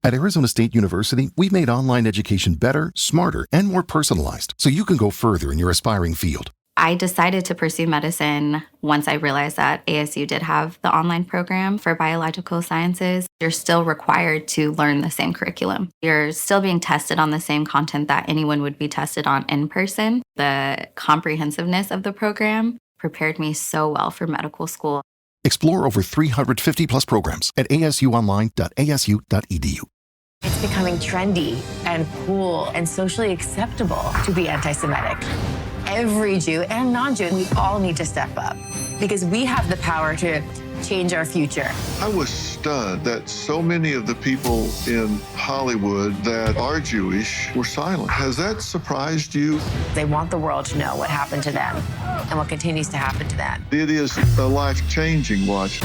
At Arizona State University, we've made online education better, smarter, and more personalized so you can go further in your aspiring field. I decided to pursue medicine once I realized that ASU did have the online program for biological sciences. You're still required to learn the same curriculum. You're still being tested on the same content that anyone would be tested on in person. The comprehensiveness of the program prepared me so well for medical school. Explore over 350 plus programs at asuonline.asu.edu. It's becoming trendy and cool and socially acceptable to be anti-Semitic. Every Jew and non-Jew, we all need to step up because we have the power to change our future. I was stunned that so many of the people in Hollywood that are Jewish were silent. Has that surprised you? They want the world to know what happened to them and what continues to happen to them. It is a life-changing watch.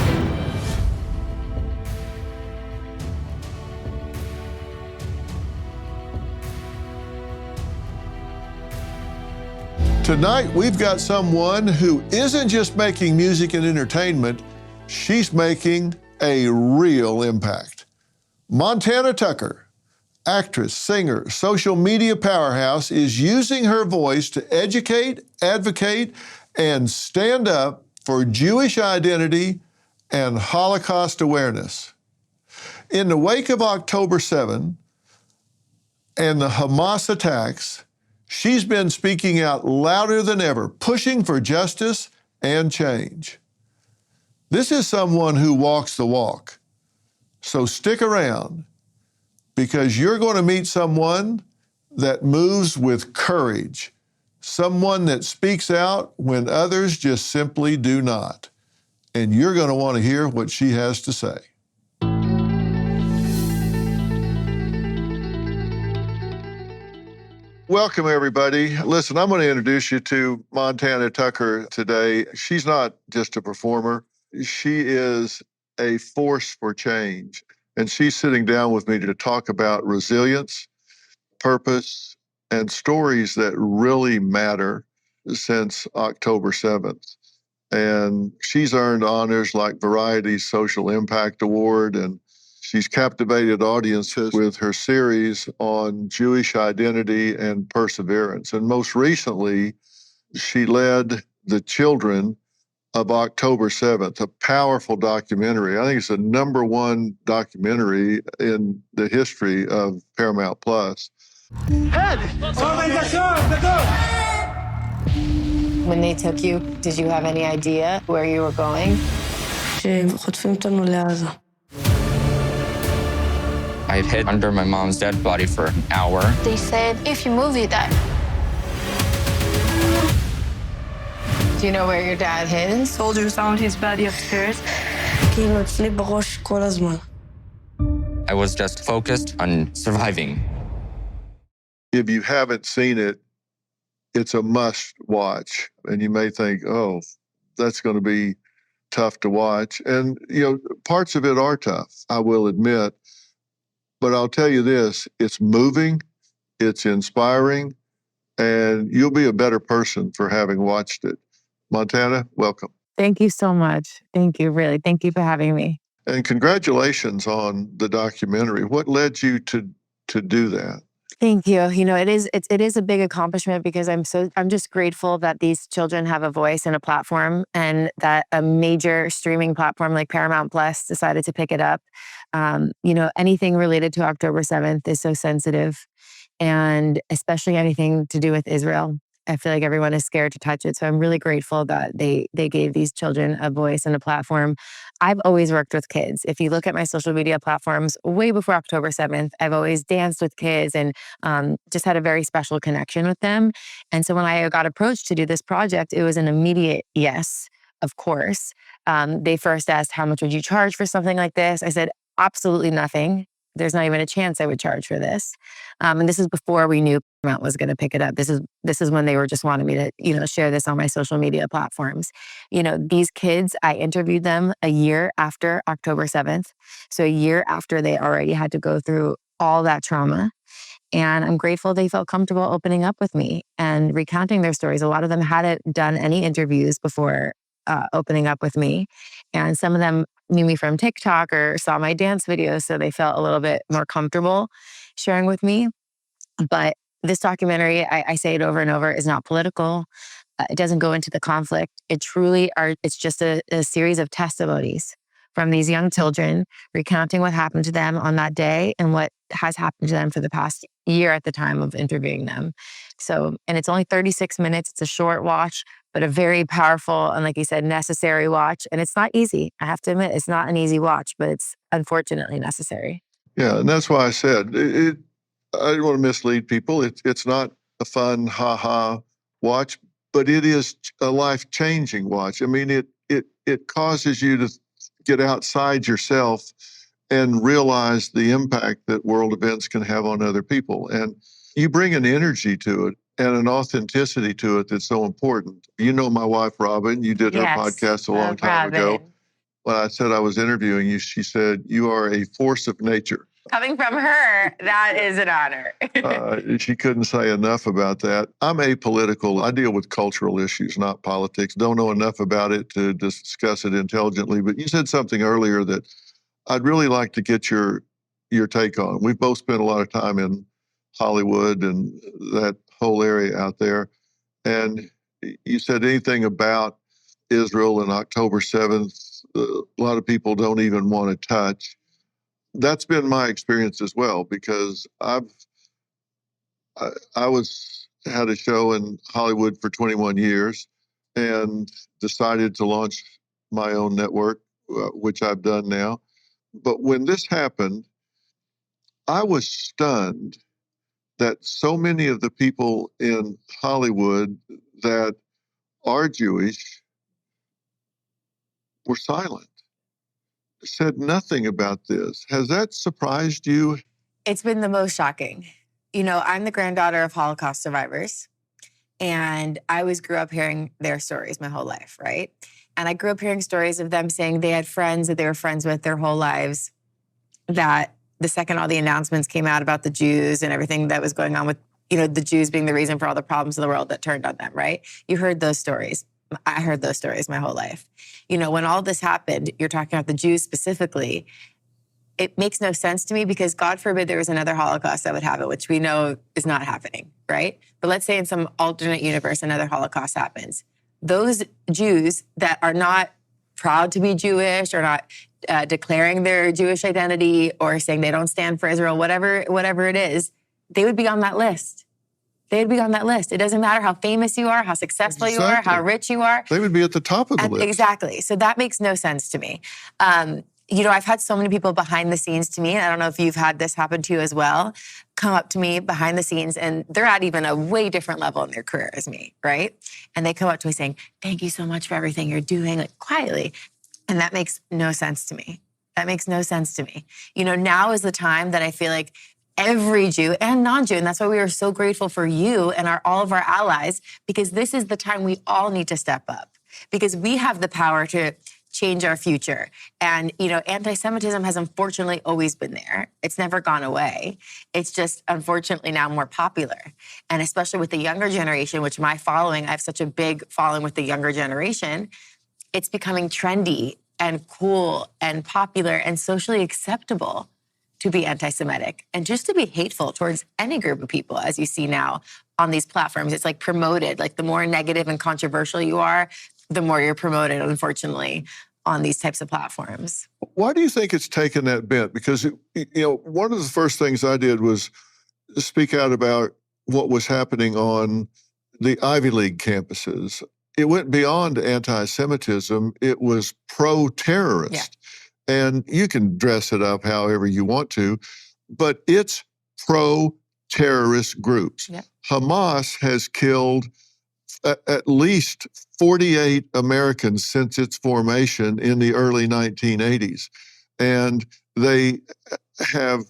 Tonight, we've got someone who isn't just making music and entertainment, she's making a real impact. Montana Tucker, actress, singer, social media powerhouse, is using her voice to educate, advocate, and stand up for Jewish identity and Holocaust awareness. In the wake of October 7 and the Hamas attacks, she's been speaking out louder than ever, pushing for justice and change. This is someone who walks the walk. So stick around, because you're going to meet someone that moves with courage, someone that speaks out when others just simply do not. And you're going to want to hear what she has to say. Welcome, everybody. Listen, I'm going to introduce you to Montana Tucker today. She's not just a performer. She is a force for change. And she's sitting down with me to talk about resilience, purpose, and stories that really matter since October 7th. And she's earned honors like Variety's Social Impact Award, and she's captivated audiences with her series on Jewish identity and perseverance. And most recently, she led The Children of October 7th, a powerful documentary. I think it's the #1 documentary in the history of Paramount Plus. When they took you, did you have any idea where you were going? I hid under my mom's dead body for an hour. They said, if you move, you die. Do you know where your dad hid? Soldiers found his body upstairs. I was just focused on surviving. If you haven't seen it, it's a must watch. And you may think, oh, that's going to be tough to watch. And, parts of it are tough, I will admit. But I'll tell you this, it's moving, it's inspiring, and you'll be a better person for having watched it. Montana, welcome. Thank you so much. Thank you, really. Thank you for having me. And congratulations on the documentary. What led you to do that? Thank you. It is a big accomplishment because I'm just grateful that these children have a voice and a platform, and that a major streaming platform like Paramount Plus decided to pick it up. Anything related to October 7th is so sensitive, and especially anything to do with Israel. I feel like everyone is scared to touch it. So I'm really grateful that they gave these children a voice and a platform. I've always worked with kids. If you look at my social media platforms, way before October 7th, I've always danced with kids and just had a very special connection with them. And so when I got approached to do this project, it was an immediate yes, of course. They first asked, how much would you charge for something like this? I said, absolutely nothing. There's not even a chance I would charge for this. And this is before we knew Paramount was going to pick it up. This is when they were just wanting me to, share this on my social media platforms. These kids, I interviewed them a year after October 7th. So a year after they already had to go through all that trauma. And I'm grateful they felt comfortable opening up with me and recounting their stories. A lot of them hadn't done any interviews before opening up with me. And some of them knew me from TikTok or saw my dance videos, so they felt a little bit more comfortable sharing with me. But this documentary, I say it over and over, is not political. It doesn't go into the conflict. It's just a series of testimonies from these young children recounting what happened to them on that day and what has happened to them for the past year at the time of interviewing them. So, and it's only 36 minutes. It's a short watch, but a very powerful and, like you said, necessary watch. And it's not easy. I have to admit, it's not an easy watch, but it's unfortunately necessary. Yeah, and that's why I said I don't want to mislead people. It's not a fun ha-ha watch, but it is a life-changing watch. I mean, it causes you to get outside yourself and realize the impact that world events can have on other people. And you bring an energy to it and an authenticity to it that's so important. You know my wife, Robin. You did her podcast a long time ago. When I said I was interviewing you, she said, "You are a force of nature." Coming from her, that is an honor. She couldn't say enough about that. I'm apolitical. I deal with cultural issues, not politics. Don't know enough about it to discuss it intelligently. But you said something earlier that I'd really like to get your take on. We've both spent a lot of time in Hollywood and that whole area out there. And you said anything about Israel and October 7th, a lot of people don't even want to touch. That's been my experience as well, because I had a show in Hollywood for 21 years and decided to launch my own network, which I've done now. But when this happened, I was stunned that so many of the people in Hollywood that are Jewish were silent, said nothing about this. Has that surprised you? It's been the most shocking. You know, I'm the granddaughter of Holocaust survivors, and I always grew up hearing their stories my whole life, right? And I grew up hearing stories of them saying they had friends that they were friends with their whole lives, that the second all the announcements came out about the Jews and everything that was going on with, you know, the Jews being the reason for all the problems in the world, that turned on them, right? You heard those stories. I heard those stories my whole life. You know, when all this happened, you're talking about the Jews specifically, it makes no sense to me, because God forbid there was another Holocaust that would happen, which we know is not happening, right? But let's say in some alternate universe, another Holocaust happens. Those Jews that are not proud to be Jewish or not declaring their Jewish identity or saying they don't stand for Israel, whatever it is, they would be on that list. They'd be on that list. It doesn't matter how famous you are, how successful you are, how rich you are. They would be at the top of the list. Exactly. So that makes no sense to me. You know, I've had so many people behind the scenes to me, and I don't know if you've had this happen to you as well, come up to me behind the scenes, and they're at even a way different level in their career as me, right? And they come up to me saying, "Thank you so much for everything you're doing," like quietly. And that makes no sense to me. That makes no sense to me. You know, now is the time that I feel like every Jew and non-Jew, and that's why we are so grateful for you and all of our allies, because this is the time we all need to step up, because we have the power to change our future. And, you know, anti-Semitism has unfortunately always been there. It's never gone away. It's just unfortunately now more popular. And especially with the younger generation, which I have such a big following with the younger generation, it's becoming trendy and cool and popular and socially acceptable to be anti-Semitic and just to be hateful towards any group of people, as you see now on these platforms. It's like promoted. Like the more negative and controversial you are, the more you're promoted, unfortunately, on these types of platforms. Why do you think it's taken that bent? Because, you know, one of the first things I did was speak out about what was happening on the Ivy League campuses. It went beyond anti-Semitism. It was pro-terrorist. Yeah. And you can dress it up however you want to, but it's pro-terrorist groups. Yeah. Hamas has killed at least 48 Americans since its formation in the early 1980s. And they have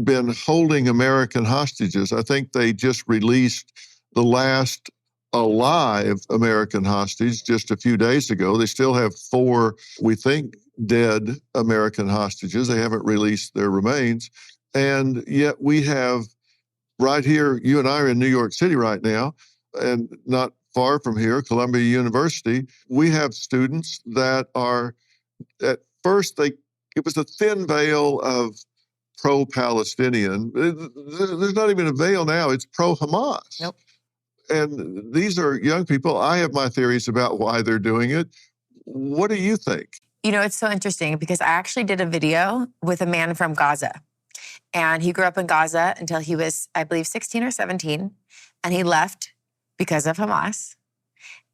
been holding American hostages. I think they just released the last alive American hostage just a few days ago. They still have 4, we think, dead American hostages. They haven't released their remains. And yet we have right here, you and I are in New York City right now, and not far from here, Columbia University, we have students that are, at first, it was a thin veil of pro-Palestinian. There's not even a veil now. It's pro-Hamas. Nope. And these are young people. I have my theories about why they're doing it. What do you think? You know, it's so interesting because I actually did a video with a man from Gaza. And he grew up in Gaza until he was, I believe, 16 or 17. And he left because of Hamas.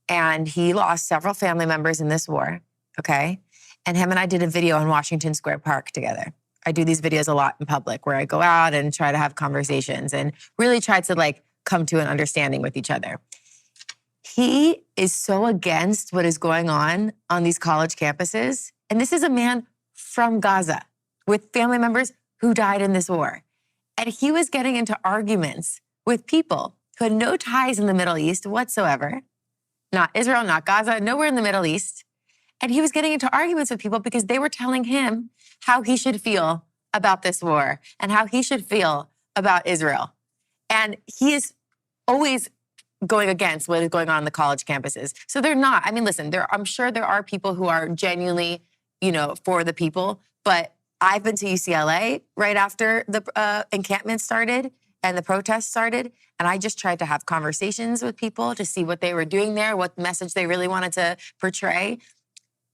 And he lost several family members in this war, okay? And him and I did a video in Washington Square Park together. I do these videos a lot in public where I go out and try to have conversations and really try to come to an understanding with each other. He is so against what is going on these college campuses. And this is a man from Gaza with family members who died in this war. And he was getting into arguments with people who had no ties in the Middle East whatsoever. Not Israel, not Gaza, nowhere in the Middle East. And he was getting into arguments with people because they were telling him how he should feel about this war and how he should feel about Israel. And he is always going against what is going on the college campuses. So they're not, I mean, listen, I'm sure there are people who are genuinely, for the people, but I've been to UCLA right after the encampment started and the protests started, and I just tried to have conversations with people to see what they were doing there, what message they really wanted to portray.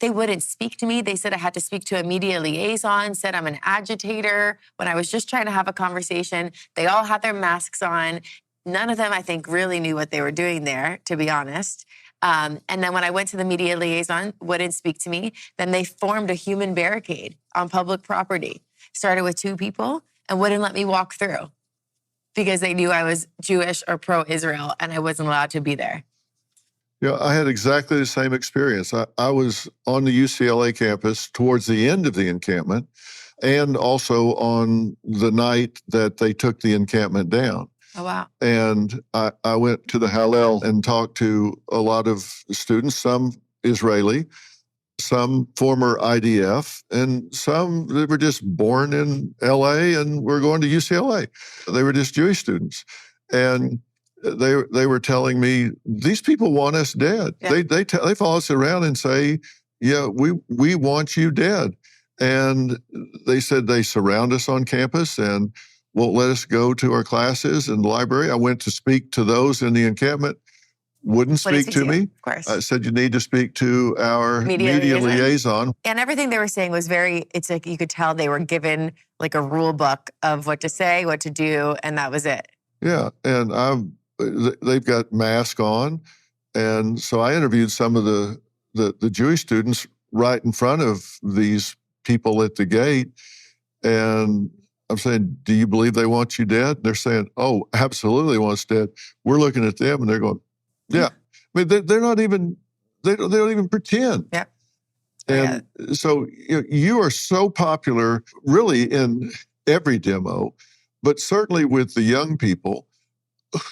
They wouldn't speak to me. They said I had to speak to a media liaison, said I'm an agitator. When I was just trying to have a conversation, they all had their masks on. None of them, I think, really knew what they were doing there, to be honest. And then when I went to the media liaison, wouldn't speak to me. Then they formed a human barricade on public property. Started with 2 people and wouldn't let me walk through because they knew I was Jewish or pro-Israel and I wasn't allowed to be there. I had exactly the same experience. I was on the UCLA campus towards the end of the encampment and also on the night that they took the encampment down. Oh, wow. And I went to the Hallel and talked to a lot of students, some Israeli, some former IDF, and some that were just born in LA and were going to UCLA. They were just Jewish students. And they were telling me, these people want us dead. Yeah. They follow us around and say, yeah, we want you dead. And they said they surround us on campus and won't let us go to our classes in the library. I went to speak to those in the encampment, wouldn't speak to me. Of course. I said, you need to speak to our media liaison. And everything they were saying was it's like you could tell they were given like a rule book of what to say, what to do, and that was it. Yeah, and they've got masks on. And so I interviewed some of the Jewish students right in front of these people at the gate. And I'm saying, do you believe they want you dead? They're saying, oh, absolutely they want us dead. We're looking at them and they're going, yeah. I mean, they're not even, they don't even pretend. Yeah. And so you are so popular really in every demo, but certainly with the young people.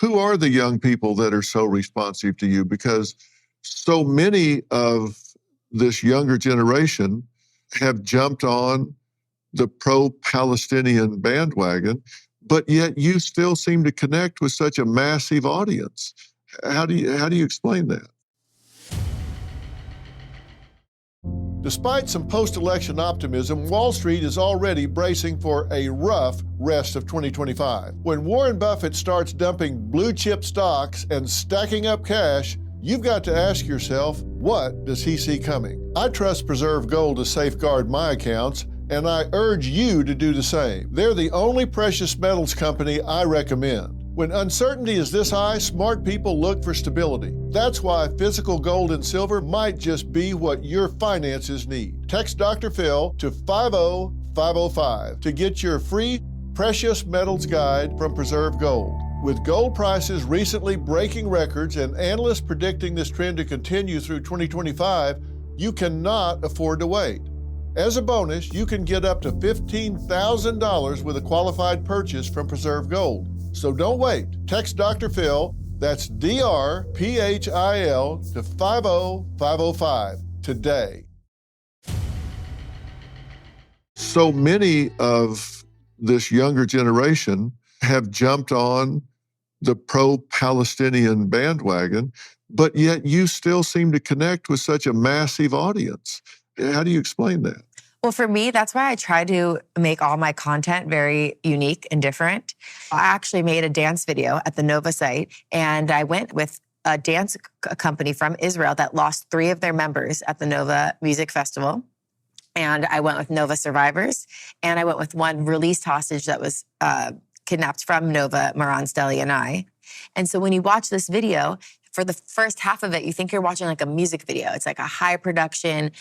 Who are the young people that are so responsive to you? Because so many of this younger generation have jumped on the pro-Palestinian bandwagon, but yet you still seem to connect with such a massive audience. How do you explain that? Despite some post-election optimism, Wall Street is already bracing for a rough rest of 2025. When Warren Buffett starts dumping blue-chip stocks and stacking up cash, you've got to ask yourself, what does he see coming? I trust Preserve Gold to safeguard my accounts, and I urge you to do the same. They're the only precious metals company I recommend. When uncertainty is this high, smart people look for stability. That's why physical gold and silver might just be what your finances need. Text Dr. Phil to 50505 to get your free precious metals guide from Preserve Gold. With gold prices recently breaking records and analysts predicting this trend to continue through 2025, you cannot afford to wait. As a bonus, you can get up to $15,000 with a qualified purchase from Preserve Gold. So don't wait. Text Dr. Phil, that's DRPHIL, to 50505 today. So many of this younger generation have jumped on the pro-Palestinian bandwagon, but yet you still seem to connect with such a massive audience. How do you explain that? Well, for me, that's why I try to make all my content very unique and different. I actually made a dance video at the Nova site, and I went with a dance company from Israel that lost 3 of their members at the Nova Music Festival. And I went with Nova survivors, and I went with one released hostage that was kidnapped from Nova, Moran Stelly and I. And so when you watch this video, for the first half of it, you think you're watching like a music video. It's like a high production,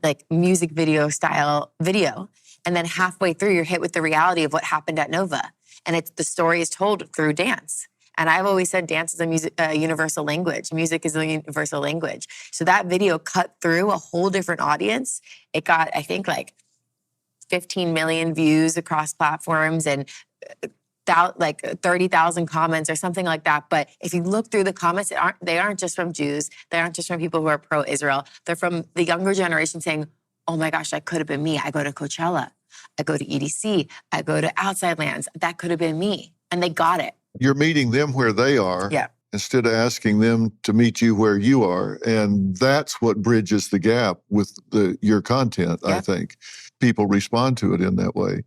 like music video style video. And then halfway through, you're hit with the reality of what happened at Nova. And the story is told through dance. And I've always said dance is a universal language. Music is a universal language. So that video cut through a whole different audience. It got, I think, like 15 million views across platforms and like 30,000 comments or something like that. But if you look through the comments, they aren't just from Jews. They aren't just from people who are pro-Israel. They're from the younger generation saying, oh my gosh, that could have been me. I go to Coachella. I go to EDC. I go to Outside Lands. That could have been me. And they got it. You're meeting them where they are, yeah, instead of asking them to meet you where you are. And that's what bridges the gap with your content, yeah. I think. People respond to it in that way.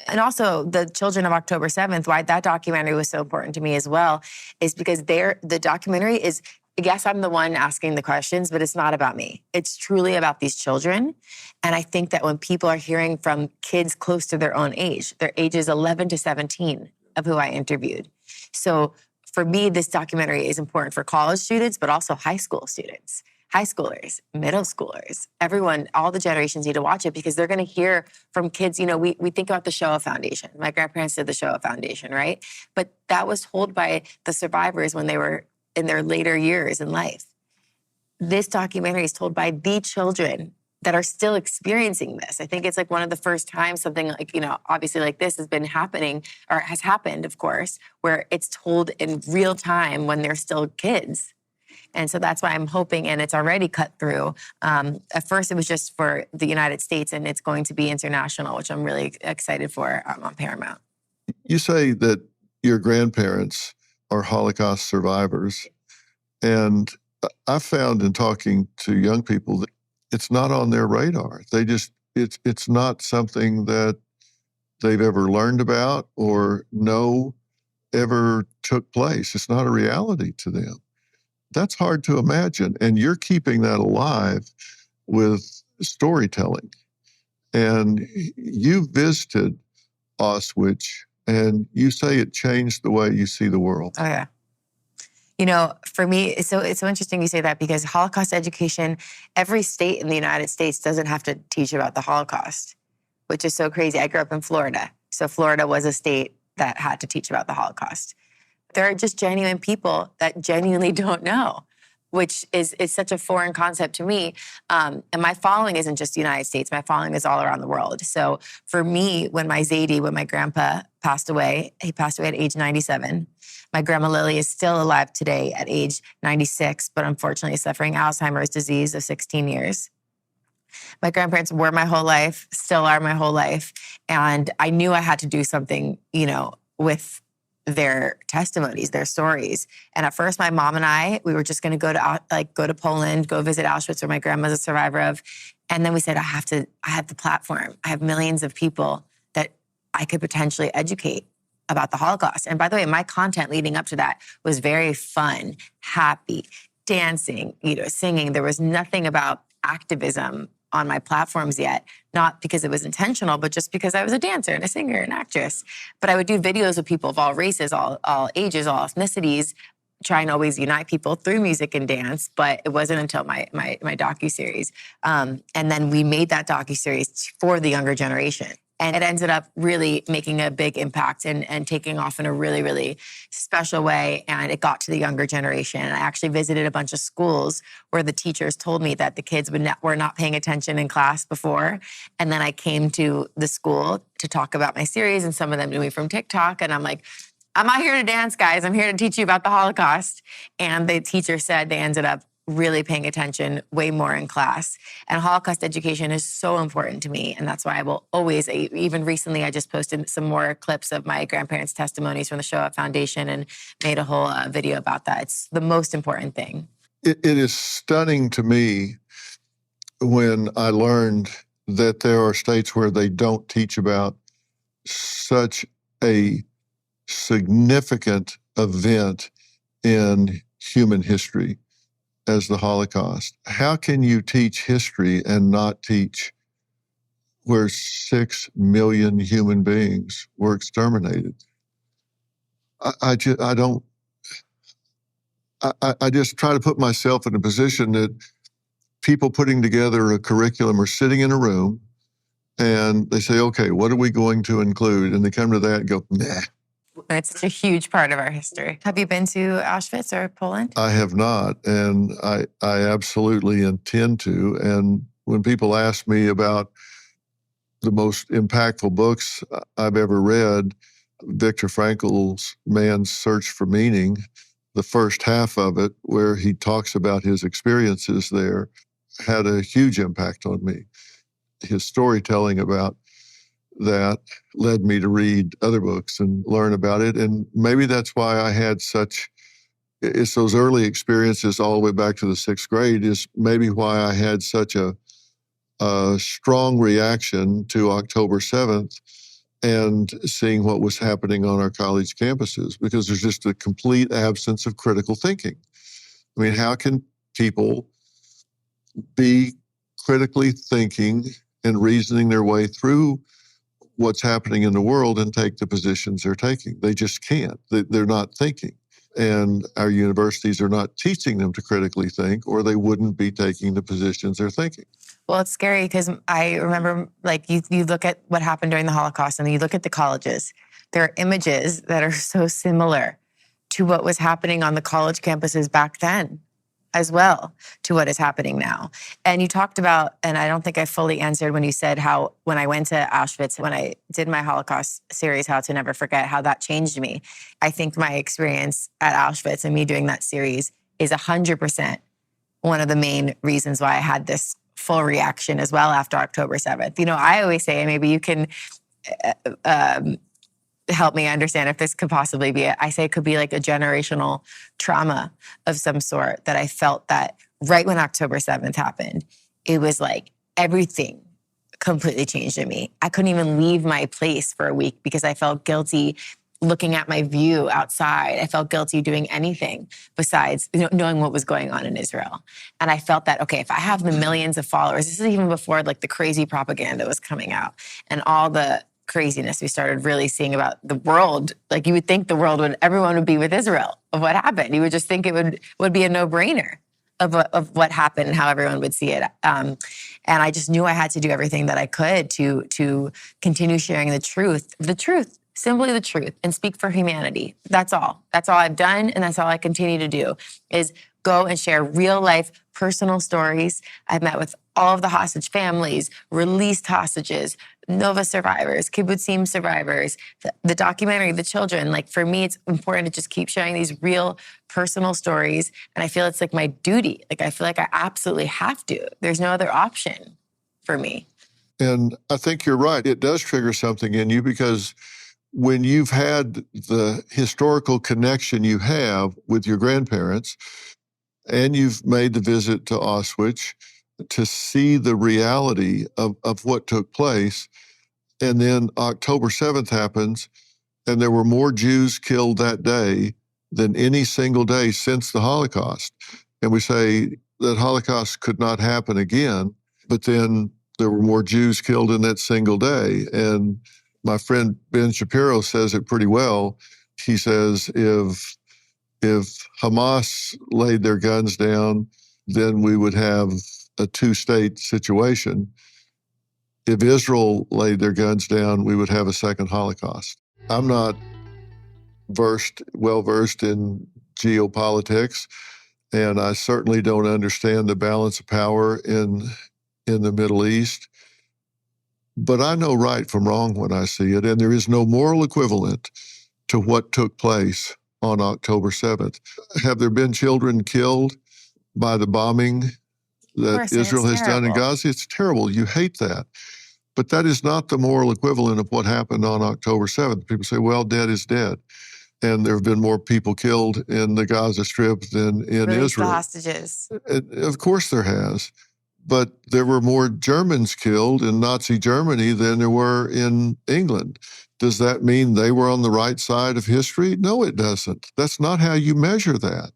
And also, the Children of October 7th, why that documentary was so important to me as well, is because the documentary is, yes, I'm the one asking the questions, but it's not about me. It's truly about these children. And I think that when people are hearing from kids close to their own age, their ages 11 to 17 of who I interviewed. So for me, this documentary is important for college students, but also high school students. High schoolers, middle schoolers, everyone, all the generations need to watch it because they're going to hear from kids. You know, we think about the Shoah Foundation. My grandparents did the Shoah Foundation, right? But that was told by the survivors when they were in their later years in life. This documentary is told by the children that are still experiencing this. I think it's like one of the first times something like, you know, obviously like this has been happening or has happened, of course, where it's told in real time when they're still kids. And so that's why I'm hoping, and it's already cut through. At first, it was just for the United States, and it's going to be international, which I'm really excited for on Paramount. You say that your grandparents are Holocaust survivors. And I found in talking to young people that it's not on their radar. It's not something that they've ever learned about or know ever took place. It's not a reality to them. That's hard to imagine. And you're keeping that alive with storytelling. And you visited Auschwitz, and you say it changed the way you see the world. Oh, yeah. You know, for me, it's so interesting you say that because Holocaust education, every state in the United States doesn't have to teach about the Holocaust, which is so crazy. I grew up in Florida. So Florida was a state that had to teach about the Holocaust. There are just genuine people that genuinely don't know, which is such a foreign concept to me. And my following isn't just the United States. My following is all around the world. So for me, when my grandpa passed away, he passed away at age 97. My grandma Lily is still alive today at age 96, but unfortunately suffering Alzheimer's disease of 16 years. My grandparents were my whole life, still are my whole life. And I knew I had to do something, you know, with their testimonies, their stories. And at first, my mom and we were just going to go to Poland, go visit Auschwitz, where my grandma's a survivor of. And then we said, I have the platform. I have millions of people that I could potentially educate about the Holocaust. And by the way, my content leading up to that was very fun, happy, dancing, you know, singing. There was nothing about activism on my platforms yet, not because it was intentional, but just because I was a dancer and a singer and actress. But I would do videos with people of all races, all ages, all ethnicities, trying to always unite people through music and dance. But it wasn't until my docuseries. And then we made that docuseries for the younger generation. And it ended up really making a big impact and taking off in a really, really special way. And it got to the younger generation. And I actually visited a bunch of schools where the teachers told me that the kids were not paying attention in class before. And then I came to the school to talk about my series, and some of them knew me from TikTok. And I'm like, I'm not here to dance, guys. I'm here to teach you about the Holocaust. And the teacher said they ended up really paying attention way more in class. And Holocaust education is so important to me. And that's why I will always, even recently, I just posted some more clips of my grandparents' testimonies from the Show Up Foundation and made a whole video about that. It's the most important thing. It is stunning to me when I learned that there are states where they don't teach about such a significant event in human history as the Holocaust. How can you teach history and not teach where 6 million human beings were exterminated? I just try to put myself in a position that people putting together a curriculum are sitting in a room and they say, okay, what are we going to include? And they come to that and go, nah. It's such a huge part of our history. Have you been to Auschwitz or Poland? I have not, and I absolutely intend to. And when people ask me about the most impactful books I've ever read, Viktor Frankl's Man's Search for Meaning, the first half of it, where he talks about his experiences there, had a huge impact on me. His storytelling about that led me to read other books and learn about it. And maybe that's why I had it's those early experiences all the way back to the 6th grade is maybe why I had such a strong reaction to October 7th and seeing what was happening on our college campuses, because there's just a complete absence of critical thinking. I mean, how can people be critically thinking and reasoning their way through what's happening in the world and take the positions they're taking? They just can't. They're not thinking. And our universities are not teaching them to critically think, or they wouldn't be taking the positions they're thinking. Well, it's scary because I remember, like, you look at what happened during the Holocaust and you look at the colleges. There are images that are so similar to what was happening on the college campuses back then, as well, to what is happening now. And you talked about, and I don't think I fully answered when you said how, when I went to Auschwitz, when I did my Holocaust series, How to Never Forget, how that changed me. I think my experience at Auschwitz and me doing that series is 100% one of the main reasons why I had this full reaction as well after October 7th. You know, I always say, and maybe you can help me understand if this could possibly be it. I say it could be like a generational trauma of some sort, that I felt that right when October 7th happened, it was like everything completely changed in me. I couldn't even leave my place for a week because I felt guilty looking at my view outside. I felt guilty doing anything besides knowing what was going on in Israel. And I felt that, okay, if I have the millions of followers, this is even before like the crazy propaganda was coming out and all the craziness we started really seeing about the world. Like, you would think the world everyone would be with Israel of what happened. You would just think it would be a no-brainer of what happened and how everyone would see it. And I just knew I had to do everything that I could to continue sharing the truth, simply the truth, and speak for humanity. That's all. That's all I've done, and that's all I continue to do, is go and share real-life personal stories. I've met with all of the hostage families, released hostages, Nova survivors, kibbutzim survivors, the documentary, the children. Like, for me, it's important to just keep sharing these real personal stories. And I feel it's like my duty. Like, I feel like I absolutely have to. There's no other option for me. And I think you're right. It does trigger something in you, because when you've had the historical connection you have with your grandparents, and you've made the visit to Auschwitz to see the reality of what took place, and then October 7th happens, and there were more Jews killed that day than any single day since the Holocaust. And we say that Holocaust could not happen again, but then there were more Jews killed in that single day. And my friend Ben Shapiro says it pretty well. He says, if Hamas laid their guns down, then we would have a two-state situation. If Israel laid their guns down, we would have a second Holocaust. I'm not well-versed in geopolitics, and I certainly don't understand the balance of power in the Middle East. But I know right from wrong when I see it, and there is no moral equivalent to what took place on October 7th. Have there been children killed? by the bombing that course, and Israel it's has done in terrible. Gaza. It's terrible. You hate that. But that is not the moral equivalent of what happened on October 7th. People say, well, dead is dead. And there have been more people killed in the Gaza Strip than in Release the Israel. hostages. Of course there has. But there were more Germans killed in Nazi Germany than there were in England. Does that mean they were on the right side of history? No, it doesn't. That's not how you measure that.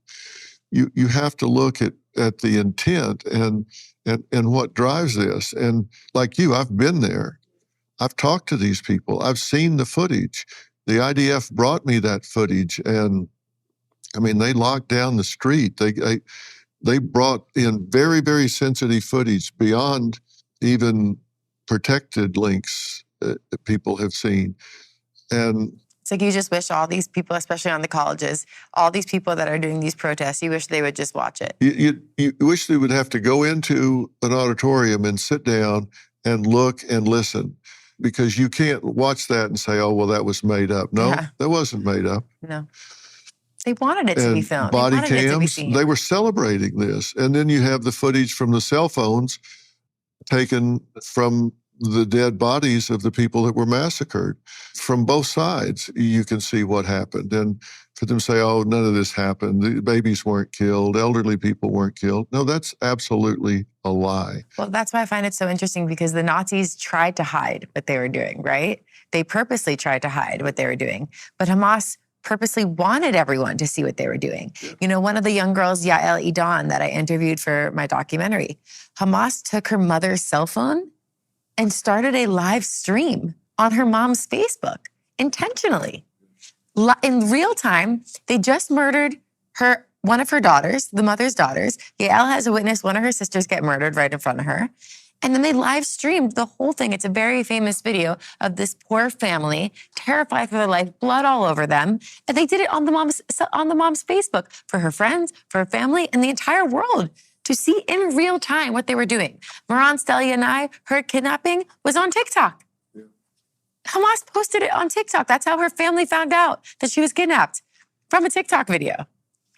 You have to look at the intent and what drives this. And like you, I've been there. I've talked to these people. I've seen the footage. The IDF brought me that footage, and I mean, they locked down the street. They brought in very, very sensitive footage beyond even protected links that people have seen. And It's like you just wish all these people, especially on the colleges, all these people that are doing these protests, you wish they would just watch it. you wish they would have to go into an auditorium and sit down and look and listen, because you can't watch that and say, oh, well, that was made up. No, Yeah. that wasn't made up. No. They wanted it to be And filmed. body they wanted it to be cams, seen. they were celebrating this. And then you have the footage from the cell phones taken from the dead bodies of the people that were massacred. From both sides, you can see what happened. And for them to say, oh, none of this happened, the babies weren't killed, elderly people weren't killed. No, that's absolutely a lie. Well, that's why I find it so interesting, because the Nazis tried to hide what they were doing, right? They purposely tried to hide what they were doing. But Hamas purposely wanted everyone to see what they were doing. You know, one of the young girls, Yael Idan, that I interviewed for my documentary, Hamas took her mother's cell phone and started a live stream on her mom's Facebook intentionally. In real time, they just murdered one of her daughters, the mother's daughters. Yael has witnessed one of her sisters get murdered right in front of her. And then they live streamed the whole thing. It's a very famous video of this poor family, terrified for their life, blood all over them. And they did it on the mom's Facebook for her friends, for her family, and the entire world to see in real time what they were doing. Moran Stelia and I, her kidnapping was on TikTok. Hamas posted it on TikTok. That's how her family found out that she was kidnapped, from a TikTok video.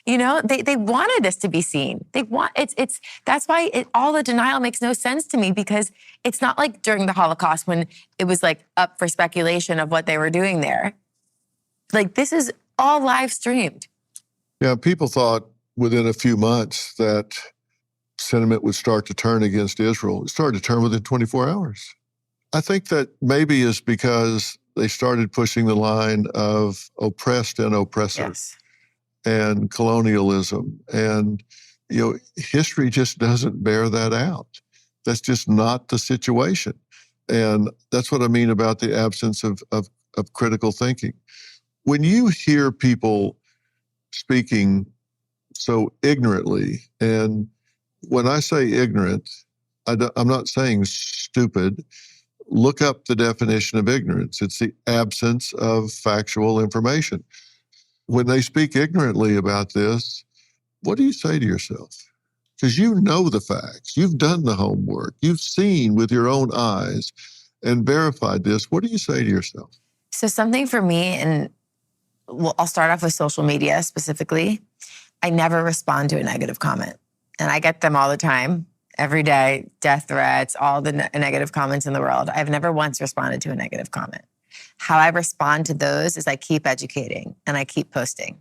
You know, they wanted this to be seen. That's why all the denial makes no sense to me, because it's not like during the Holocaust when it was like up for speculation of what they were doing there. Like, this is all live streamed. Yeah, people thought within a few months that sentiment would start to turn against Israel. It started to turn within 24 hours. I think that maybe is because they started pushing the line of oppressed and oppressor. Yes. And colonialism. And, you know, history just doesn't bear that out. That's just not the situation. And that's what I mean about the absence of critical thinking. When you hear people speaking so ignorantly, and when I say ignorant, I'm not saying stupid. Look up the definition of ignorance. It's the absence of factual information. When they speak ignorantly about this, what do you say to yourself? Because you know the facts. You've done the homework. You've seen with your own eyes and verified this. What do you say to yourself? So something for me, and I'll start off with social media specifically. I never respond to a negative comment. And I get them all the time, every day, death threats, all the negative comments in the world. I've never once responded to a negative comment. How I respond to those is I keep educating and I keep posting.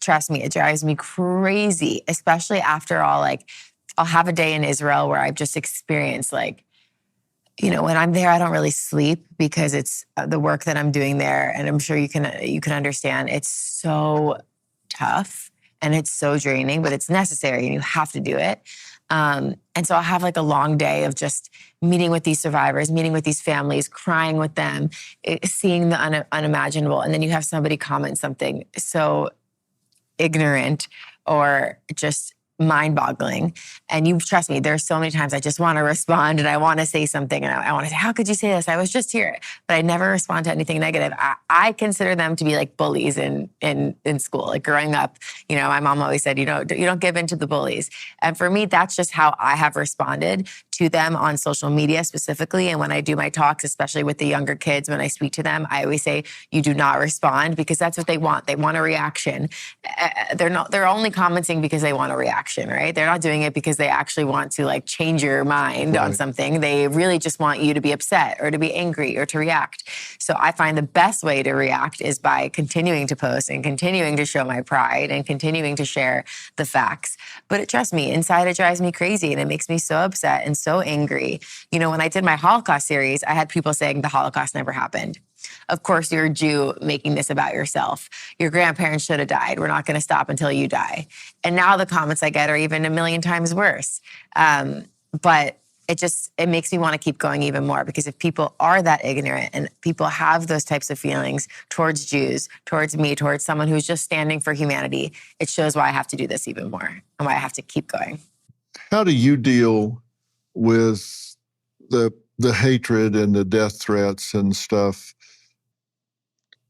Trust me, it drives me crazy, especially after all, like, I'll have a day in Israel where I've just experienced, like, you know, when I'm there, I don't really sleep because it's the work that I'm doing there. And I'm sure you can understand it's so tough and it's so draining, but it's necessary and you have to do it. And so I'll have like a long day of just meeting with these survivors, meeting with these families, crying with them, seeing the unimaginable. And then you have somebody comment something so ignorant or just mind-boggling. And you trust me, there's so many times I just want to respond and I want to say something and I want to say, how could you say this? I was just here. But I never respond to anything negative. I consider them to be like bullies in school. Like growing up, you know, my mom always said, you don't give in to the bullies. And for me, that's just how I have responded to to them on social media specifically. And when I do my talks, especially with the younger kids, when I speak to them, I always say, you do not respond, because that's what they want. They want a reaction. They're only commenting because they want a reaction, right? They're not doing it because they actually want to like change your mind on something. They really just want you to be upset or to be angry or to react. So I find the best way to react is by continuing to post and continuing to show my pride and continuing to share the facts. But trust me, inside it drives me crazy and it makes me so upset and so angry. You know, when I did my Holocaust series, I had people saying the Holocaust never happened. Of course, you're a Jew making this about yourself. Your grandparents should have died. We're not going to stop until you die. And now the comments I get are even a million times worse. But it makes me want to keep going even more, because if people are that ignorant and people have those types of feelings towards Jews, towards me, towards someone who's just standing for humanity, it shows why I have to do this even more and why I have to keep going. How do you deal with the hatred and the death threats and stuff?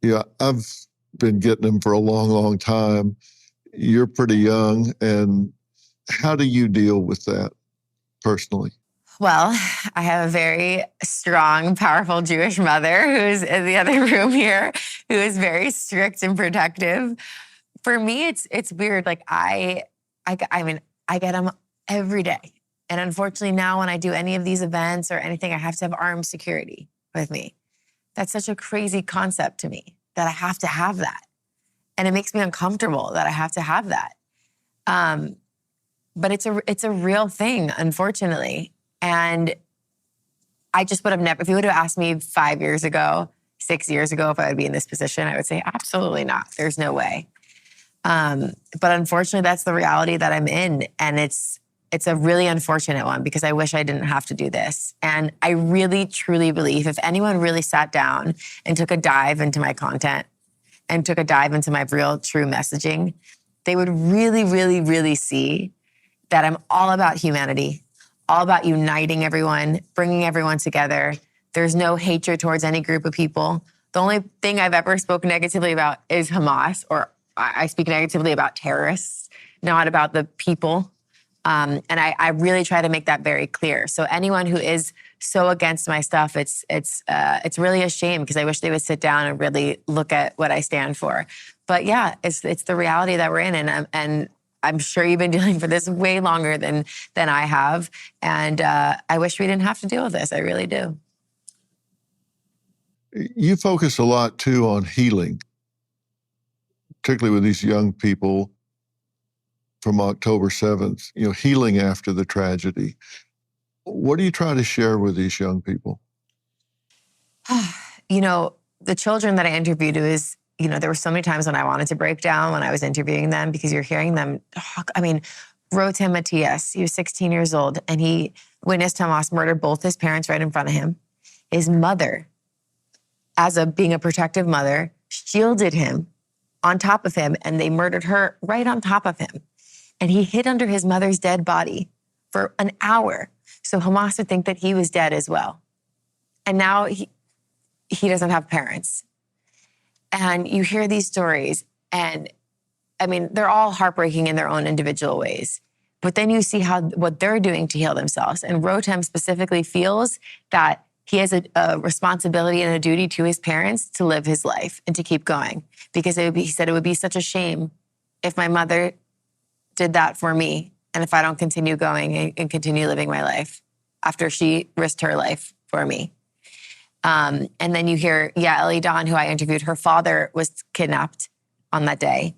Yeah, I've been getting them for a long, long time. You're pretty young. And how do you deal with that personally? Well, I have a very strong, powerful Jewish mother who's in the other room here, who is very strict and protective. For me, it's weird. Like I get them every day. And unfortunately now when I do any of these events or anything, I have to have armed security with me. That's such a crazy concept to me that I have to have that. And it makes me uncomfortable that I have to have that. But it's a real thing, unfortunately. And I just would have never, if you would have asked me 5 years ago, 6 years ago, if I would be in this position, I would say, absolutely not. There's no way. But unfortunately, that's the reality that I'm in. And it's a really unfortunate one, because I wish I didn't have to do this. And I really, truly believe if anyone really sat down and took a dive into my content and took a dive into my real, true messaging, they would really, really, really see that I'm all about humanity, all about uniting everyone, bringing everyone together. There's no hatred towards any group of people. The only thing I've ever spoken negatively about is Hamas, or I speak negatively about terrorists, not about the people. And I really try to make that very clear. So anyone who is so against my stuff, it's really a shame, because I wish they would sit down and really look at what I stand for. But yeah, it's the reality that we're in, and I'm sure you've been dealing with this way longer than I have. And I wish we didn't have to deal with this. I really do. You focus a lot too on healing, particularly with these young people from October 7th, healing after the tragedy. What do you try to share with these young people? The children that I interviewed, there were so many times when I wanted to break down when I was interviewing them, because you're hearing them talk. I mean, Rotem Matias, he was 16 years old, and he witnessed Hamas murder both his parents right in front of him. His mother, being a protective mother, shielded him on top of him, and they murdered her right on top of him. And he hid under his mother's dead body for an hour, so Hamas would think that he was dead as well. And now he doesn't have parents. And you hear these stories, and I mean, they're all heartbreaking in their own individual ways. But then you see what they're doing to heal themselves. And Rotem specifically feels that he has a responsibility and a duty to his parents to live his life and to keep going. Because he said it would be such a shame if my mother did that for me, and if I don't continue going and continue living my life after she risked her life for me. And then you hear, Ellie Dawn, who I interviewed, her father was kidnapped on that day.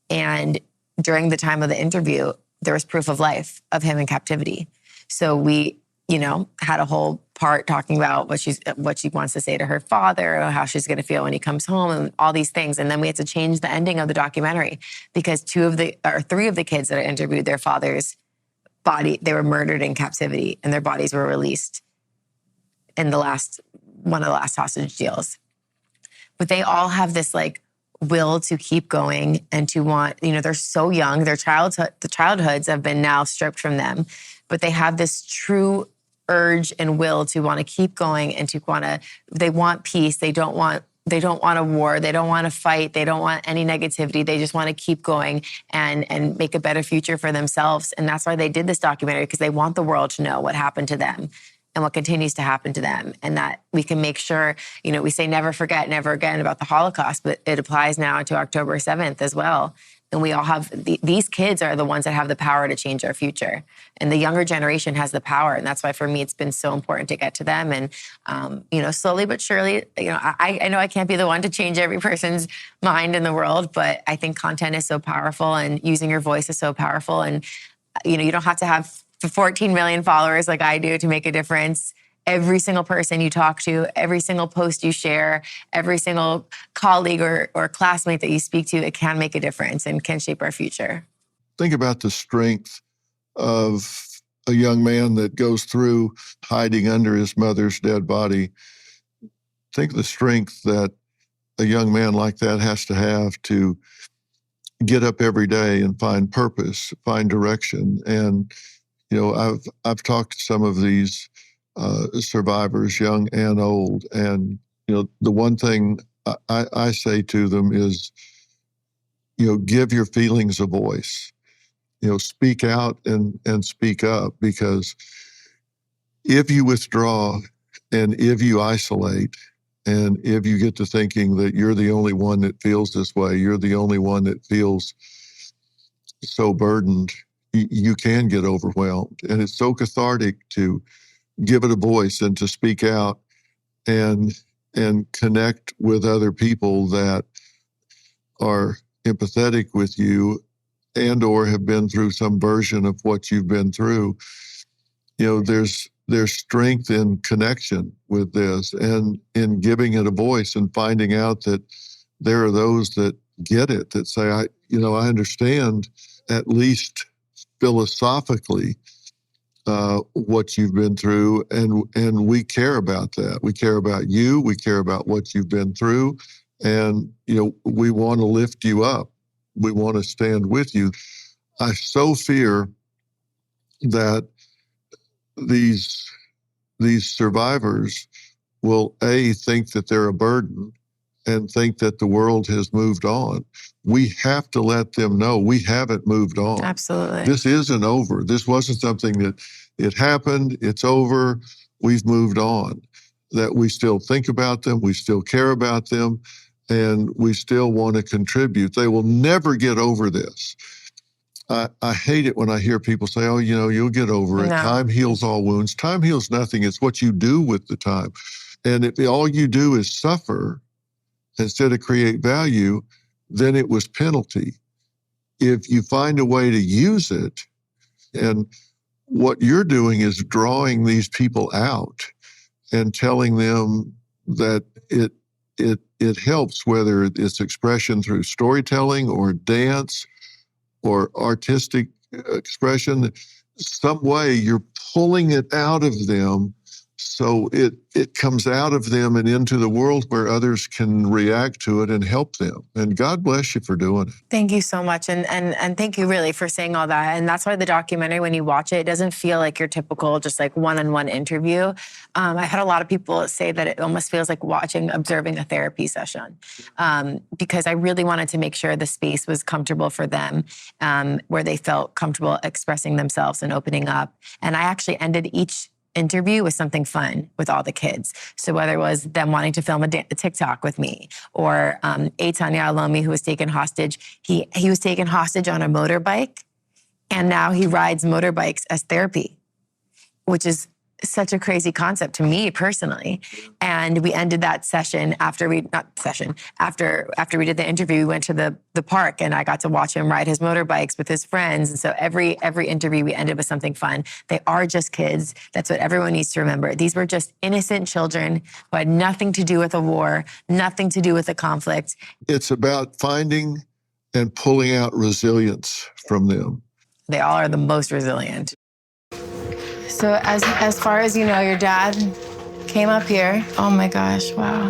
And during the time of the interview, there was proof of life of him in captivity. So we, had a whole part talking about what she wants to say to her father, or how she's going to feel when he comes home, and all these things. And then we had to change the ending of the documentary, because 3 of the kids that I interviewed, their father's body, they were murdered in captivity, and their bodies were released in one of the last hostage deals. But they all have this will to keep going and to want, they're so young, the childhoods have been now stripped from them, but they have this true urge and will to want to keep going, and they want peace. They don't want They don't want a war. They don't want to fight. They don't want any negativity. They just want to keep going and make a better future for themselves. And that's why they did this documentary, because they want the world to know what happened to them and what continues to happen to them. And that we can make sure, we say never forget, never again about the Holocaust, but it applies now to October 7th as well. And we all have, these kids are the ones that have the power to change our future. And the younger generation has the power. And that's why for me, it's been so important to get to them. And, slowly but surely, I know I can't be the one to change every person's mind in the world, but I think content is so powerful and using your voice is so powerful. And, you don't have to have 14 million followers like I do to make a difference. Every single person you talk to, every single post you share, every single colleague or classmate that you speak to, it can make a difference and can shape our future. Think about the strength of a young man that goes through hiding under his mother's dead body. Think of the strength that a young man like that has to have to get up every day and find purpose, find direction. And, I've talked to some of these survivors, young and old. And, the one thing I say to them is, give your feelings a voice. Speak out and speak up, because if you withdraw and if you isolate and if you get to thinking that you're the only one that feels this way, you're the only one that feels so burdened, you can get overwhelmed. And it's so cathartic to give it a voice and to speak out and connect with other people that are empathetic with you and or have been through some version of what you've been through. There's strength in connection with this and in giving it a voice and finding out that there are those that get it, that say, I understand, at least philosophically, what you've been through, and we care about that. We care about you. We care about what you've been through, and we want to lift you up. We want to stand with you. I so fear that these survivors will think that they're a burden and think that the world has moved on. We have to let them know we haven't moved on. Absolutely. This isn't over. This wasn't something that it happened, it's over, we've moved on. That we still think about them, we still care about them, and we still want to contribute. They will never get over this. I hate it when I hear people say, oh, you'll get over it. No. Time heals all wounds. Time heals nothing. It's what you do with the time. And if all you do is suffer instead of create value, then it was penalty. If you find a way to use it, and what you're doing is drawing these people out and telling them that it helps, whether it's expression through storytelling or dance or artistic expression, some way you're pulling it out of them so it comes out of them and into the world where others can react to it and help them. And God bless you for doing it. Thank you so much. And thank you really for saying all that. And that's why the documentary, when you watch it, it doesn't feel like your typical just like one-on-one interview. I've had a lot of people say that it almost feels like observing a therapy session, because I really wanted to make sure the space was comfortable for them, where they felt comfortable expressing themselves and opening up. And I actually ended each interview with something fun with all the kids. So whether it was them wanting to film a TikTok with me, or Eitan Yahalomi, who was taken hostage, he was taken hostage on a motorbike, and now he rides motorbikes as therapy, which is such a crazy concept to me personally. And we ended that session after we did the interview, we went to the park, and I got to watch him ride his motorbikes with his friends. And so every interview we ended with something fun. They are just kids. That's what everyone needs to remember. These were just innocent children who had nothing to do with a war, nothing to do with a conflict. It's about finding and pulling out resilience from them. They all are the most resilient. So as far as you know, your dad came up here. Oh my gosh, wow.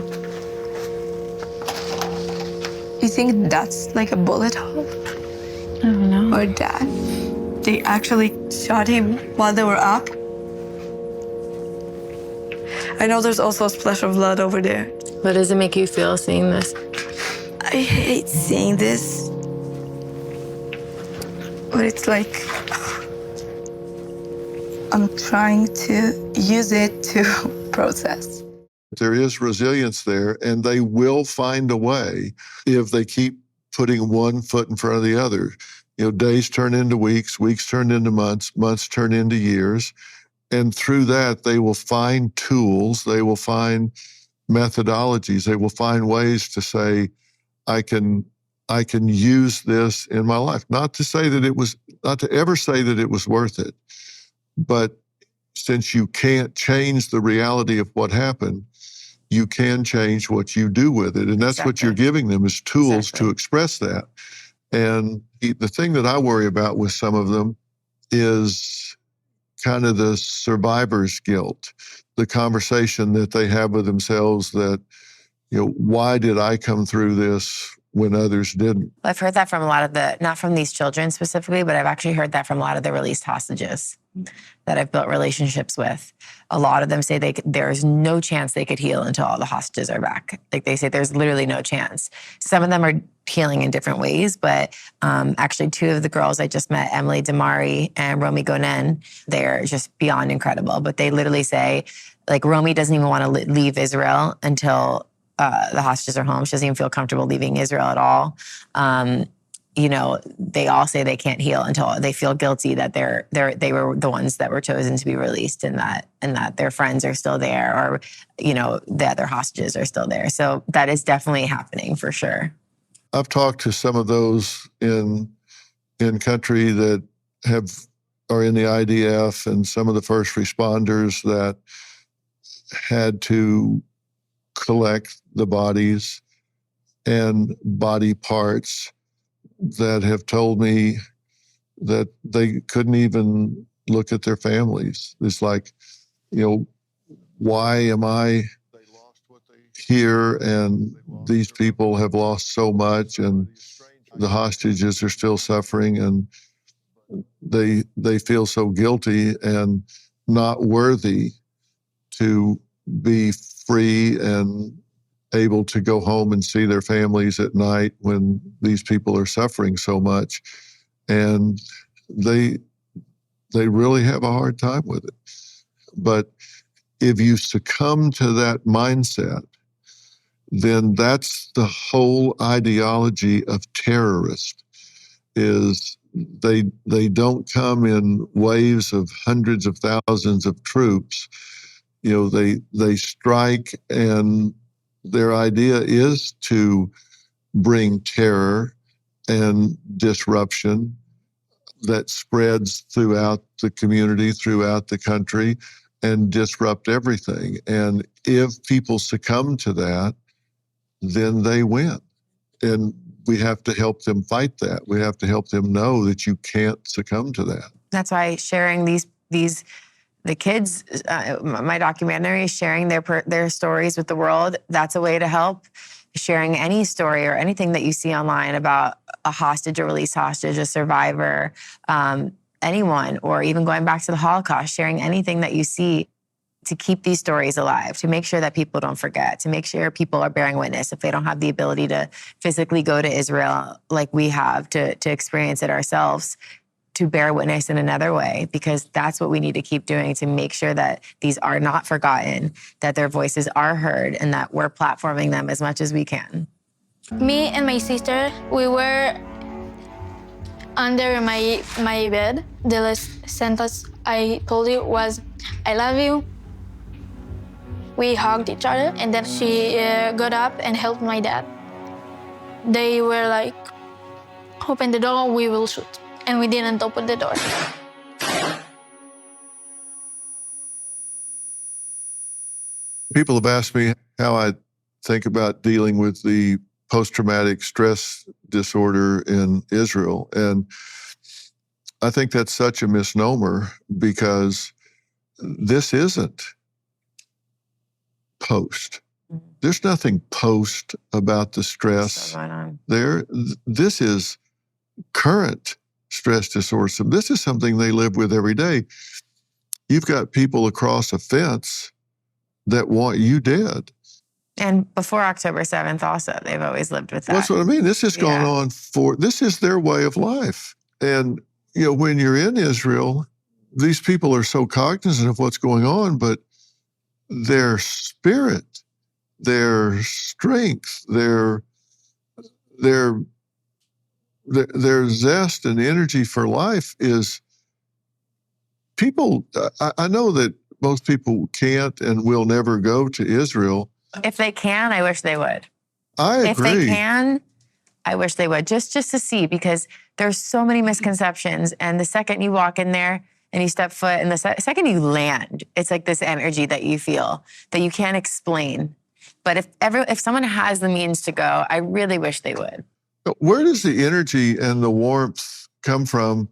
You think that's like a bullet hole? I don't know. Or dad? They actually shot him while they were up? I know there's also a splash of blood over there. What does it make you feel seeing this? I hate seeing this, but it's like I'm trying to use it to process. There is resilience there, and they will find a way if they keep putting one foot in front of the other. Days turn into weeks, weeks turn into months, months turn into years. And through that, they will find tools, they will find methodologies, they will find ways to say, I can use this in my life. Not to ever say that it was worth it, but since you can't change the reality of what happened, you can change what you do with it. And that's what you're giving them is tools to express that. And the thing that I worry about with some of them is kind of the survivor's guilt, the conversation that they have with themselves that, why did I come through this when others didn't? I've heard that from a lot of not from these children specifically, but I've actually heard that from a lot of the released hostages that I've built relationships with. A lot of them say there's no chance they could heal until all the hostages are back. Like they say there's literally no chance. Some of them are healing in different ways, but actually two of the girls I just met, Emily Damari and Romy Gonen, they're just beyond incredible. But they literally say, like Romy doesn't even want to leave Israel until the hostages are home. She doesn't even feel comfortable leaving Israel at all. They all say they can't heal until they feel guilty that they were the ones that were chosen to be released, and that their friends are still there, or the other hostages are still there. So that is definitely happening for sure. I've talked to some of those in country that are in the IDF, and some of the first responders that had to collect the bodies and body parts, that have told me that they couldn't even look at their families. It's like, why am I here and these people have lost so much and the hostages are still suffering, and they feel so guilty and not worthy to be free and able to go home and see their families at night when these people are suffering so much. And they really have a hard time with it. But if you succumb to that mindset, then that's the whole ideology of terrorists, is they don't come in waves of hundreds of thousands of troops. They strike, and their idea is to bring terror and disruption that spreads throughout the community, throughout the country, and disrupt everything. And if people succumb to that, then they win. And we have to help them fight that. We have to help them know that you can't succumb to that. That's why sharing the kids, my documentary, sharing their stories with the world, that's a way to help. Sharing any story or anything that you see online about a hostage, a released hostage, a survivor, anyone, or even going back to the Holocaust, sharing anything that you see to keep these stories alive, to make sure that people don't forget, to make sure people are bearing witness if they don't have the ability to physically go to Israel like we have to experience it ourselves, to bear witness in another way, because that's what we need to keep doing to make sure that these are not forgotten, that their voices are heard, and that we're platforming them as much as we can. Me and my sister, we were under my bed. The last sentence I told you was, "I love you." We hugged each other, and then she got up and helped my dad. They were like, "Open the door, we will shoot." And we didn't open the door. People have asked me how I think about dealing with the post-traumatic stress disorder in Israel. And I think that's such a misnomer, because this isn't post. There's nothing post about the stress there. This is current stress disorder. So this is something they live with every day. You've got people across a fence that want you dead. And before October 7th also, they've always lived with that. That's what I mean. This has gone on this is their way of life. And, when you're in Israel, these people are so cognizant of what's going on, but their spirit, their strength, their zest and energy for life is people. I know that most people can't and will never go to Israel. If they can, I wish they would. I agree. If they can, I wish they would, just to see, because there's so many misconceptions. And the second you walk in there and you step foot, and the second you land, it's like this energy that you feel that you can't explain. But if someone has the means to go, I really wish they would. Where does the energy and the warmth come from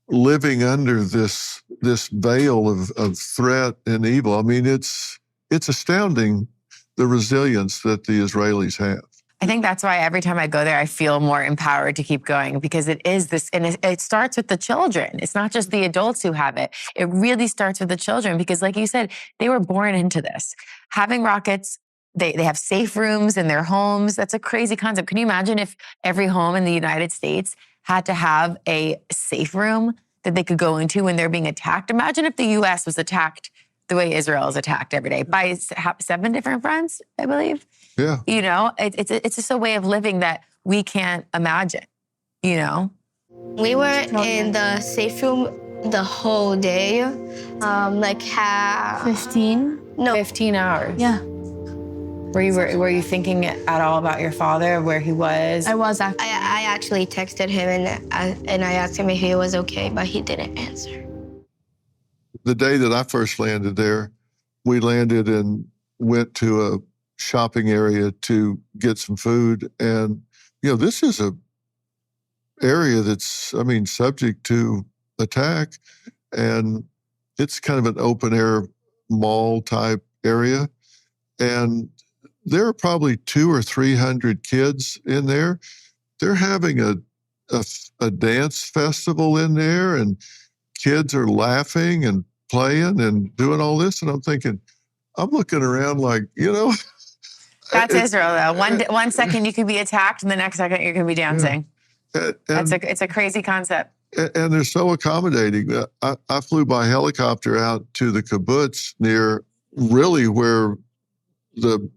living under this veil of threat and evil? I mean, it's astounding, the resilience that the Israelis have. I think that's why every time I go there, I feel more empowered to keep going, because it is this, and it starts with the children. It's not just the adults who have it. It really starts with the children, because like you said, they were born into this. Having rockets, they have safe rooms in their homes. That's a crazy concept. Can you imagine if every home in the United States had to have a safe room that they could go into when they're being attacked? Imagine if the U.S. was attacked the way Israel is attacked every day by 7 different fronts, I believe. Yeah. It's just a way of living that we can't imagine, We were in the safe room the whole day, 15 hours. Yeah. Were you thinking at all about your father, where he was? I was. I actually texted him and I asked him if he was okay, but he didn't answer. The day that I first landed there, we landed and went to a shopping area to get some food. And, this is a area that's, subject to attack. And it's kind of an open air mall type area. And there are probably 200 or 300 kids in there. They're having a dance festival in there, and kids are laughing and playing and doing all this. And I'm thinking, I'm looking around like, That's Israel, though. One second you could be attacked, and the next second you can be dancing. Yeah. It's a crazy concept. And they're so accommodating. I flew by helicopter out to the kibbutz near really where the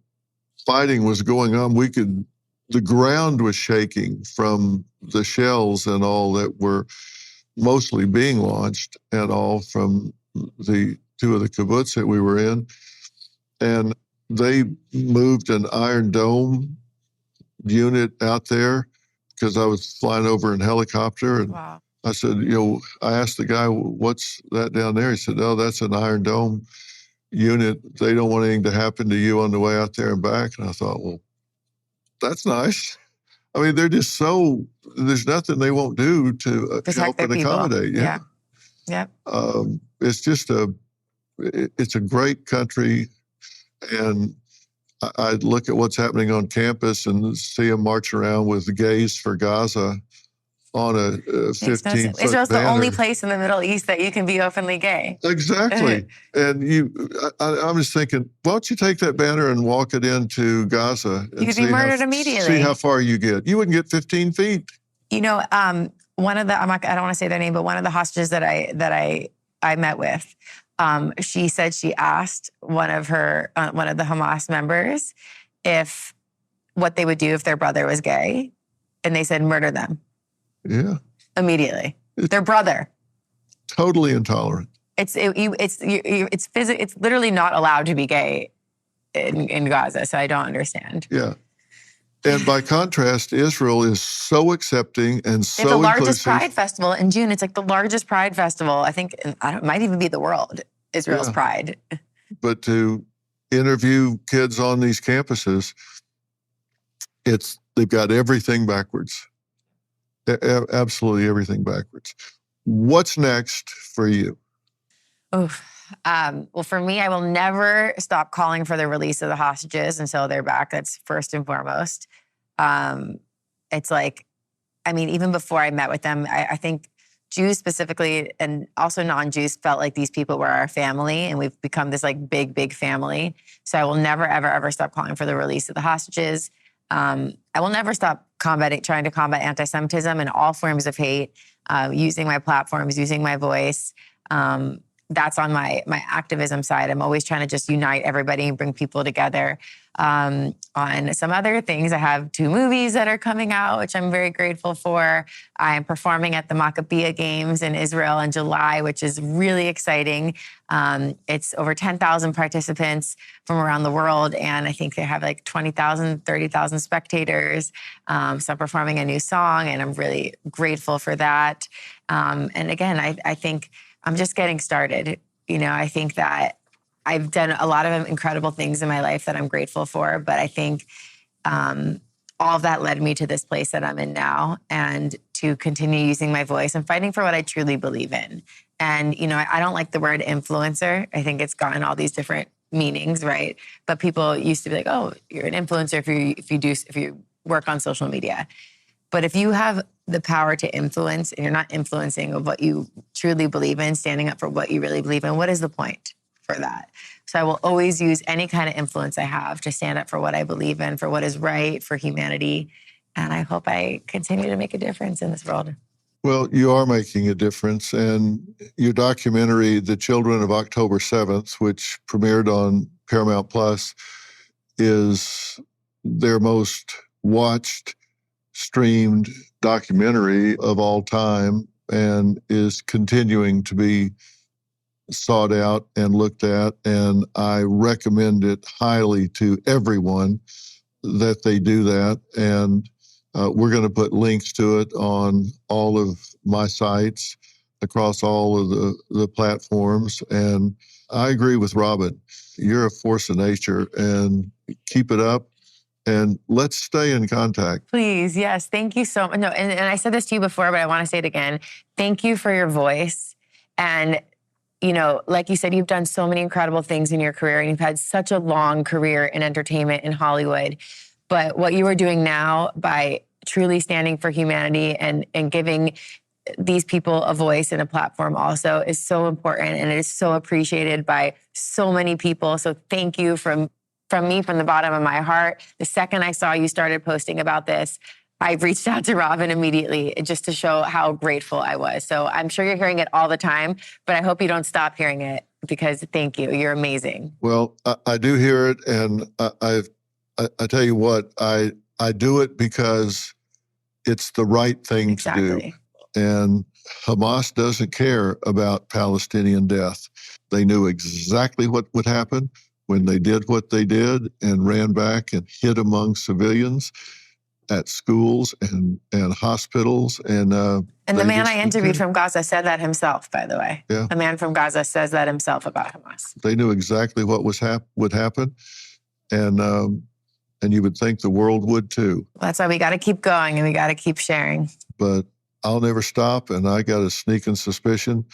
fighting was going on. The ground was shaking from the shells and all that were mostly being launched, and all from the 2 of the kibbutz that we were in. And they moved an Iron Dome unit out there because I was flying over in helicopter. And wow. I said, I asked the guy, what's that down there? He said, oh, that's an Iron Dome unit. They don't want anything to happen to you on the way out there and back. And I thought, well, that's nice. They're just there's nothing they won't do to help and accommodate. Yeah. Yeah. It's just it's a great country. And I look at what's happening on campus and see them march around with Gays for Gaza on a 15-foot Israel's banner. the only place in the Middle East that you can be openly gay. Exactly. And I'm just thinking, why don't you take that banner and walk it into Gaza? And you could be murdered immediately. See how far you get. You wouldn't get 15 feet. One of the, I don't want to say their name, but one of the hostages that I met with, she said she asked one of the Hamas members what they would do if their brother was gay, and they said murder them. Yeah. Immediately. Their brother. Totally intolerant. It's literally not allowed to be gay in Gaza, so I don't understand. Yeah. And by contrast, Israel is so accepting and so It's the largest inclusive. Pride festival in June. It's like the largest Pride festival, I think, it might even be the world, Israel's Pride. But to interview kids on these campuses, they've got everything backwards. Absolutely everything backwards. What's next for you? Well, for me, I will never stop calling for the release of the hostages until they're back. That's first and foremost. It's like, even before I met with them, I think Jews specifically, and also non-Jews, felt like these people were our family, and we've become this like big, big family. So I will never, ever, ever stop calling for the release of the hostages. I will never stop trying to combat anti-Semitism and all forms of hate, using my platforms, using my voice. That's on my activism side. I'm always trying to just unite everybody and bring people together. On some other things, I have 2 movies that are coming out, which I'm very grateful for. I'm performing at the Maccabiah Games in Israel in July, which is really exciting. It's over 10,000 participants from around the world, and I think they have like 20,000, 30,000 spectators. So I'm performing a new song, and I'm really grateful for that. And again, I think I'm just getting started. You know, I think that I've done a lot of incredible things in my life that I'm grateful for, but I think all of that led me to this place that I'm in now, and to continue using my voice and fighting for what I truly believe in. And, you know, I don't like the word influencer. I think it's gotten all these different meanings, right? But people used to be like, oh, you're an influencer if you work on social media. But if you have the power to influence and you're not influencing of what you truly believe in, standing up for what you really believe in, what is the point for that? So I will always use any kind of influence I have to stand up for what I believe in, for what is right, for humanity. And I hope I continue to make a difference in this world. Well, you are making a difference. And your documentary, The Children of October 7th, which premiered on Paramount Plus, is their most watched, streamed documentary of all time, and is continuing to be sought out and looked at. And I recommend it highly to everyone that they do that. And we're going to put links to it on all of my sites across all of the platforms. And I agree with Robin. You're a force of nature, and keep it up. And let's stay in contact. Please, yes. Thank you so much. No, and I said this to you before, but I want to say it again. Thank you for your voice. And, you know, like you said, you've done so many incredible things in your career, and you've had such a long career in entertainment in Hollywood. But what you are doing now by truly standing for humanity and giving these people a voice and a platform also is so important, and it is so appreciated by so many people. So thank you from me, from the bottom of my heart. The second I saw you started posting about this, I reached out to Robin immediately just to show how grateful I was. So I'm sure you're hearing it all the time, but I hope you don't stop hearing it, because thank you. You're amazing. Well, I do hear it, and I tell you what, I do it because it's the right thing to do. And Hamas doesn't care about Palestinian death. They knew exactly what would happen when they did what they did and ran back and hid among civilians at schools and hospitals. And the man I interviewed from Gaza said that himself, by the way. Yeah. The man from Gaza says that himself about Hamas. They knew exactly what would happen. And you would think the world would too. That's why we got to keep going, and we got to keep sharing. But I'll never stop, and I got a sneaking suspicion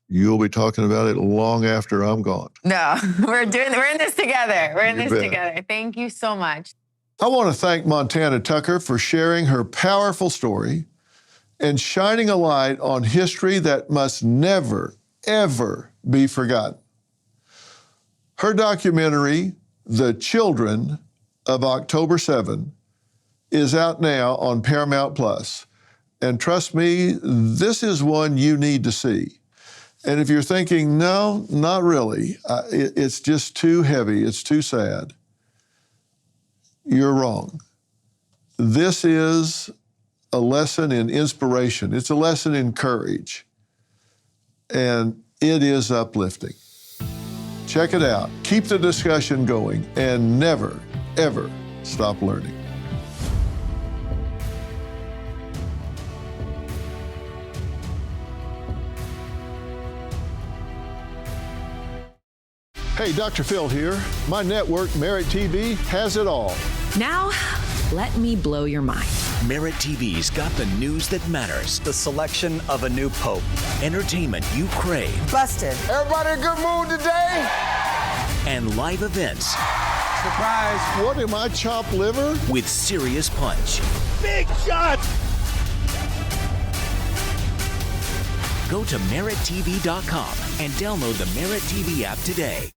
you'll be talking about it long after I'm gone. No, we're in this together. We're in You this bet. together. Thank you so much. I want to thank Montana Tucker for sharing her powerful story and shining a light on history that must never, ever be forgotten. Her documentary, The Children of October 7, is out now on Paramount Plus. And trust me, this is one you need to see. And if you're thinking, no, not really, it's just too heavy, it's too sad, you're wrong. This is a lesson in inspiration. It's a lesson in courage. And it is uplifting. Check it out. Keep the discussion going, and never, ever stop learning. Hey, Dr. Phil here. My network, Merit TV, has it all. Now, let me blow your mind. Merit TV's got the news that matters. The selection of a new pope. Entertainment you crave. Busted. Everybody in a good mood today? And live events. Surprise. What am I, chopped liver? With serious punch. Big shot. Go to merittv.com and download the Merit TV app today.